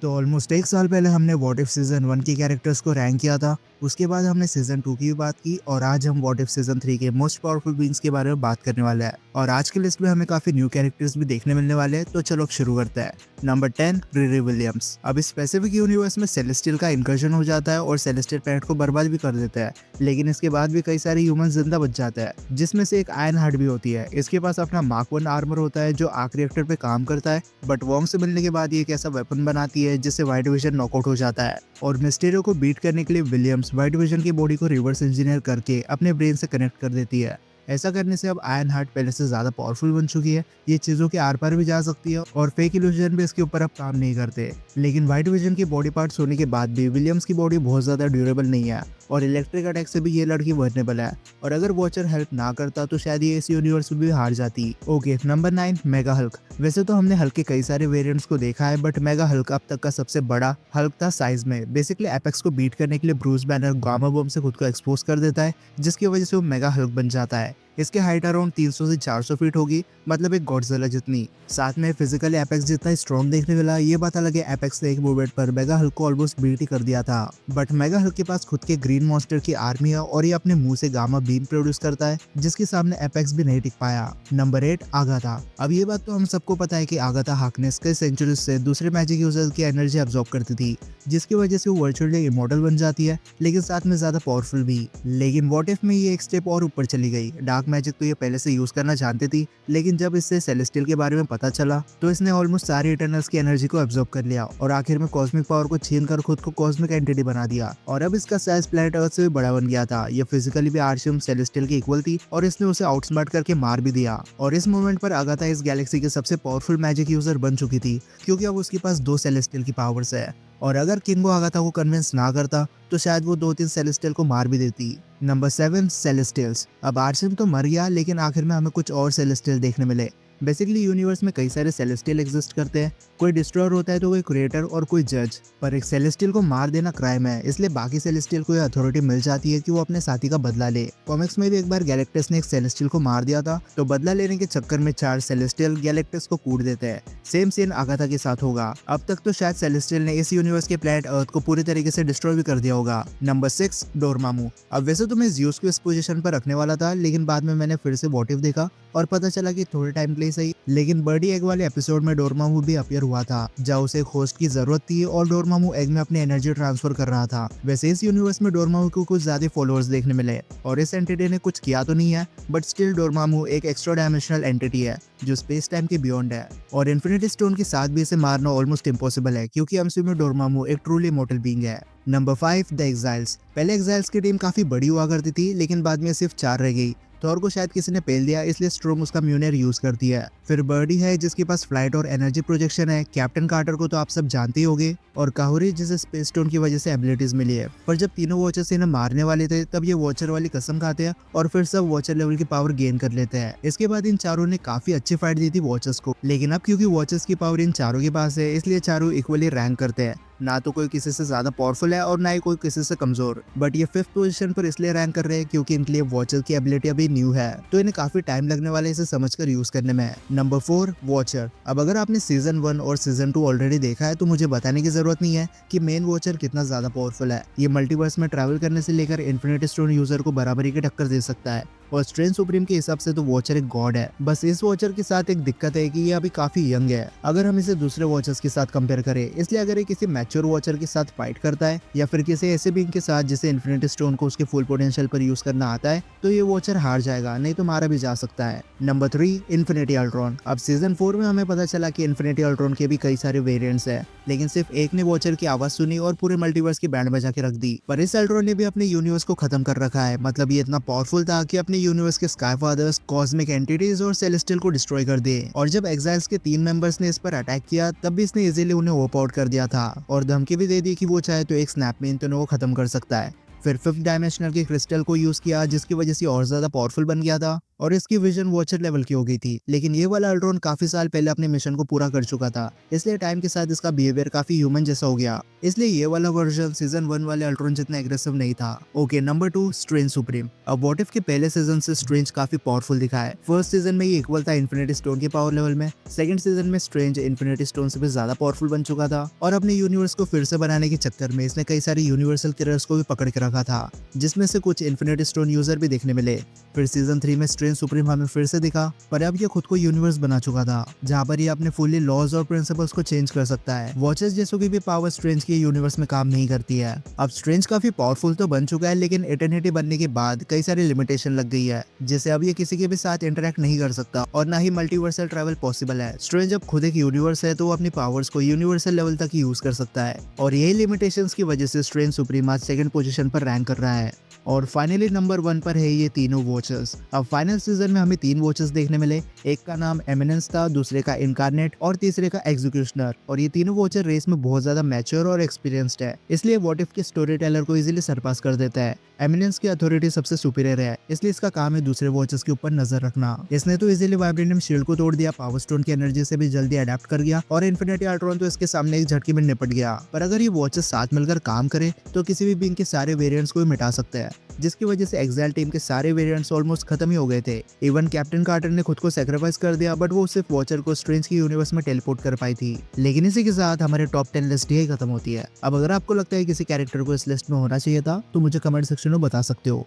तो ऑलमोस्ट 1 साल पहले हमने व्हाट इफ सीजन 1 के कैरेक्टर्स को रैंक किया था। उसके बाद हमने सीजन 2 की भी बात की और आज हम व्हाट इफ सीजन 3 के मोस्ट पावरफुल बीइंग्स के बारे में बात करने वाले हैं। और आज की लिस्ट में हमें काफी न्यू कैरेक्टर्स भी देखने मिलने वाले हैं, तो चलो अब शुरू करते हैं। Number 10, Riri Williams. अब इस स्पेसिफिक यूनिवर्स में सेलेस्टियल का इंकर्जन हो जाता है और सेलेस्टियल प्लैनेट को बर्बाद भी कर देता है, लेकिन इसके बाद भी कई सारे ह्यूमन जिंदा बच जाते हैं, जिसमें से एक आयरन हार्ट भी होती है। इसके पास अपना मार्क 1 आर्मर होता है जो आर्क रिएक्टर पे काम करता है, बट वोंग से मिलने के बाद ये एक ऐसा वेपन बनाती है जिससे व्हाइट विजन नॉकआउट हो जाता है। और मिस्टीरियो को बीट करने के लिए विलियम्स व्हाइट विजन की बॉडी को रिवर्स इंजीनियर करके अपने ब्रेन से कनेक्ट कर देती है। ऐसा करने से अब आयरन हार्ट पहले से ज्यादा पावरफुल बन चुकी है, ये चीजों के आर पार भी जा सकती है और फेक इल्यूजन भी इसके ऊपर अब काम नहीं करते। लेकिन व्हाइट विजन के बॉडी पार्ट्स होने के बाद भी विलियम्स की बॉडी बहुत ज्यादा ड्यूरेबल नहीं है और इलेक्ट्रिक अटैक से भी ये लड़की वर्नेबल है, और अगर वॉचर हेल्प ना करता तो शायद ये इस यूनिवर्स में भी हार जाती। Okay, number 9, mega Hulk. वैसे तो हमने हल्क के कई सारे वेरिएंट्स को देखा है, बट मेगा हल्क अब तक का सबसे बड़ा हल्क था साइज में। बेसिकली एपेक्स को बीट करने के लिए ब्रूस बैनर गामा बम से खुद को एक्सपोज कर देता है, जिसकी वजह से वो मेगा हल्क बन जाता है। इसके हाइट अराउंड 300 से 400 फीट होगी, मतलब एक गॉडजिला जितनी। साथ में फिजिकली एपेक्स जितना स्ट्रॉन्ग देखने मिला। ये बात अलग है, एपेक्स ने एक मूवमेंट पर मेगा हल्क को ऑलमोस्ट बीट ही कर दिया था, बट मेगा हल्क के पास खुद के ग्रीन मॉन्स्टर की आर्मी है और ये अपने मुंह से गामा बीम प्रोड्यूस करता है, जिसके सामने एपेक्स भी नहीं टिक पाया। Number 8, Agatha. अब ये बात तो हम सबको पता है कि आगाथा हार्कनेस कई सेंचुरीज से दूसरे मैजिक यूजर्स की एनर्जी अब्सॉर्ब करती थी, जिसकी वजह से वो वर्चुअली इमॉर्टल बन जाती है, लेकिन साथ में ज्यादा पावरफुल भी। लेकिन व्हाट इफ में ये एक स्टेप और ऊपर चली गई। डार्क मैजिक तो ये पहले से यूज करना जानती थी, लेकिन जब इससे सेलेस्टियल के बारे में पता चला तो इसने ऑलमोस्ट सारी इटर्नल्स की एनर्जी को अब्सॉर्ब कर लिया और आखिर में कॉस्मिक पावर को छीन कर खुद को कॉस्मिक एंटिटी बना दिया। और अब इसका साइज प्लैनेट अर्थ से भी बड़ा बन गया था। ये फिजिकली भी आर्शियम सेलेस्टियल की इक्वल थी और इसने उसे आउटस्मार्ट करके मार भी दिया। और इस मोमेंट पर आगाथा इस गैलेक्सी के सबसे पावरफुल मैजिक यूजर बन चुकी थी, क्योंकि अब उसके पास 2 सेलेस्टियल की पावर्स है। और अगर किंगो आगाथा को कन्विंस ना करता तो शायद वो 2-3 सेलेस्टियल को मार भी देती। Number 7, celestials. अब आर्शियम तो मर गया, लेकिन आखिर में हमें कुछ और सेलेस्टियल देखने मिले। बेसिकली यूनिवर्स में कई सारे सेलेस्टियल एग्जिस्ट करते हैं। कोई डिस्ट्रॉयर होता है तो कोई क्रिएटर और कोई जज, पर एक सेलेस्टियल को मार देना क्राइम है, इसलिए बाकी सेलेस्टियल को अथॉरिटी मिल जाती है कि वो अपने साथी का बदला ले। कॉमिक्स में भी एक बार गैलेक्टस ने एक सेलेस्टियल को मार दिया था, तो बदला लेने के चक्कर में 4 सेलेस्टियल गैलेक्टस को कूट देते हैं। सेम सीन आगाथा के साथ होगा। अब तक तो शायद सेलेस्टियल ने इस यूनिवर्स के प्लैनेट अर्थ को पूरी तरीके से डिस्ट्रॉय भी कर दिया होगा। Number 6, Dormammu. अब वैसे तो मैं ज़्यूस को इस पोजीशन पर रखने वाला था, लेकिन बाद में मैंने फिर से व्हाट इफ देखा और पता चला कि थोड़े टाइम के लिए सही, लेकिन बर्डी एग वाले एपिसोड में डोरमामू भी अपीयर हुआ था, जहाँ उसे एक होस्ट की जरूरत थी और डोरमामू एग में अपनी एनर्जी ट्रांसफर कर रहा था। वैसे इस यूनिवर्स में डोरमामू को कुछ ज्यादा फॉलोअर्स देखने मिले और इस एंटिटी ने कुछ किया तो नहीं है, बट स्टिल डोरमामू एक एक्स्ट्रा डायमेंशनल एंटिटी है जो स्पेस टाइम के बियॉन्ड है, और इन्फिनिटी स्टोन के साथ भी इसे मारना ऑलमोस्ट इम्पॉसिबल है, क्योंकि एमसीयू में डोरमामू एक ट्रूली इमॉर्टल बीइंग है। Number 5, the exiles. पहले एग्जाइल्स की टीम काफी बड़ी हुआ करती थी, लेकिन बाद में सिर्फ 4 रह गई। थॉर को शायद किसी ने पेल दिया, इसलिए स्ट्रोम उसका म्यूनियर यूज करती है। फिर बर्डी है जिसके पास फ्लाइट और एनर्जी प्रोजेक्शन है। कैप्टन कार्टर को तो आप सब जानते ही होंगे, और काहुरी जिसे स्पेस स्टोन की वजह से एबिलिटीज मिली है। पर जब तीनों वॉचर्स इन्हें मारने वाले थे तब ये वॉचर वाली कसम खाते हैं और फिर सब वॉचर लेवल की पावर गेन कर लेते हैं। इसके बाद इन चारों ने काफी अच्छी फाइट दी थी वॉचर्स को, लेकिन अब क्योंकि वॉचर्स की पावर इन चारों के पास है, इसलिए चारों इक्वली रैंक करते हैं। ना तो कोई किसी से ज्यादा पावरफुल है और ना ही कोई किसी से कमजोर, बट ये 5th पोजीशन पर इसलिए रैंक कर रहे हैं क्योंकि इनके लिए वॉचर की एबिलिटी अभी न्यू है, तो इन्हें काफी टाइम लगने वाला है इसे समझकर यूज करने में। Number 4, watcher. अब अगर आपने सीजन 1 और सीजन 2 ऑलरेडी देखा है तो मुझे बताने की जरूरत नहीं है कि मेन वॉचर कितना ज्यादा पावरफुल है। ये मल्टीवर्स में ट्रैवल करने से लेकर इन्फिनिटी स्टोन यूजर को बराबरी की टक्कर दे सकता है, और स्ट्रेंथ सुप्रीम के हिसाब से तो वॉचर एक गॉड है। बस इस वॉचर के साथ एक दिक्कत है कि ये अभी काफी यंग है अगर हम इसे दूसरे वॉचर्स के साथ कंपेयर करें, इसलिए अगर ये किसी मैच्योर वॉचर के साथ फाइट करता है या फिर किसी ऐसे बीइंग के साथ जिसे इन्फिनिटी स्टोन को उसके फुल पोटेंशियल पर यूज करना आता है, तो ये वॉचर हार जाएगा, नहीं तो मारा भी जा सकता है। Number 3, infinity Ultron. अब सीजन 4 में हमें पता चला कि इन्फिनिटी अल्ट्रॉन के भी कई सारे वेरिएंट्स है, लेकिन सिर्फ एक ने वॉचर की आवाज सुनी और पूरे मल्टीवर्स की बैंड बजा के रख दी। पर इस अल्ट्रॉन ने भी अपने यूनिवर्स को खत्म कर रखा है, मतलब ये इतना पावरफुल था कि अपने यूनिवर्स के स्काई फादर्स, कॉस्मिक एंटिटीज और सेलेस्टियल को डिस्ट्रॉय कर दिए। और जब एग्जाइल्स के 3 मेंबर्स ने इस पर अटैक किया तब भी इसने इजीली उन्हें वॉप आउट कर दिया था और धमकी भी दे दी कि वो चाहे तो एक स्नैप में इन दोनों को खत्म कर सकता है। फिर 5th डायमेंशनल के क्रिस्टल को यूज किया, जिसकी वजह से और ज्यादा पावरफुल बन गया था। और इसकी विजन वॉचर लेवल की हो गई थी, लेकिन ये वाला अल्ट्रॉन काफी साल पहले अपने मिशन को पूरा कर चुका था, इसलिए टाइम के साथ इसका बिहेवियर काफी ह्यूमन जैसा हो गया, इसलिए ये वाला वर्जन सीजन 1 वाले अल्ट्रॉन जितना एग्रेसिव नहीं था। Okay, number 2, strange supreme. अब व्हाट इफ के पहले सीजन से स्ट्रेंज काफी पावरफुल दिखा है। फर्स्ट सीजन में ये इक्वल था इन्फिनिटी स्टोन के पावर लेवल में, सेकंड सीजन में स्ट्रेंज इन्फिनिटी स्टोन से भी ज्यादा पावरफुल बन चुका था, और अपने यूनिवर्स को फिर से बनाने के चक्कर में इसने कई सारे यूनिवर्सल किलर्स को भी पकड़ के रखा था, जिसमें से कुछ इन्फिनिटी स्टोन यूजर भी देखने मिले। फिर सीजन 3 में स्ट्रेंज सुप्रीम हमें फिर से दिखा, पर अब ये खुद को यूनिवर्स बना चुका था, जहाँ पर ये अपने फुल्ली लॉज और प्रिंसिपल्स को चेंज कर सकता है। वॉचर्स जैसों की भी पावर स्ट्रेंज के यूनिवर्स में काम नहीं करती है। अब स्ट्रेंज काफी पावरफुल तो बन चुका है, लेकिन इटर्निटी बनने के बाद कई सारी लिमिटेशन लग गई है, जैसे अब ये किसी के भी साथ इंटरेक्ट नहीं कर सकता और ना ही मल्टीवर्सल ट्रैवल पॉसिबल है। स्ट्रेंज अब खुद एक यूनिवर्स है, तो वो अपनी पावर्स को यूनिवर्सल लेवल तक यूज कर सकता है, और यही लिमिटेशंस की वजह से स्ट्रेंज सुप्रीम आज सेकंड पोजीशन पर रैंक कर रहा है। और फाइनली नंबर 1 पर है ये तीनों वॉचर्स। अब फाइनल सीजन में हमें 3 वॉचर्स देखने मिले, एक का नाम एमिनेंस था, दूसरे का इनकारनेट और तीसरे का एग्जीक्यूशनर, और ये तीनों वॉचर रेस में बहुत ज्यादा मैच्योर और एक्सपीरियंस्ड है, इसलिए व्हाट इफ के स्टोरी टेलर को इजीली सरपास कर देता है। एमिनेंस की अथॉरिटी सबसे सुपीरियर है, इसलिए इसका काम है दूसरे वॉचर्स के ऊपर नजर रखना। इसने तो इजीली वाइब्रेनियम शील्ड को तोड़ दिया, पावर स्टोन की एनर्जी से भी जल्दी अडेप्ट कर गया, और इन्फिनिटी अल्ट्रॉन तो इसके सामने एक झटके में निपट गया। पर अगर ये वॉचर्स साथ मिलकर काम करे तो किसी भी बीइंग के सारे वेरिएंट्स को भी मिटा सकते हैं, जिसकी वजह से एक्साइल टीम के सारे वेरिएंट्स ऑलमोस्ट खत्म ही हो गए थे। इवन कैप्टन कार्टर ने खुद को सैक्रिफाइस कर दिया, बट वो सिर्फ वॉचर को स्ट्रेंज की यूनिवर्स में टेलीपोर्ट कर पाई थी। लेकिन इसी के साथ हमारे टॉप 10 लिस्ट ही खत्म होती है। अब अगर आपको लगता है किसी कैरेक्टर को इस लिस्ट में होना चाहिए था, तो मुझे कमेंट सेक्शन में बता सकते हो।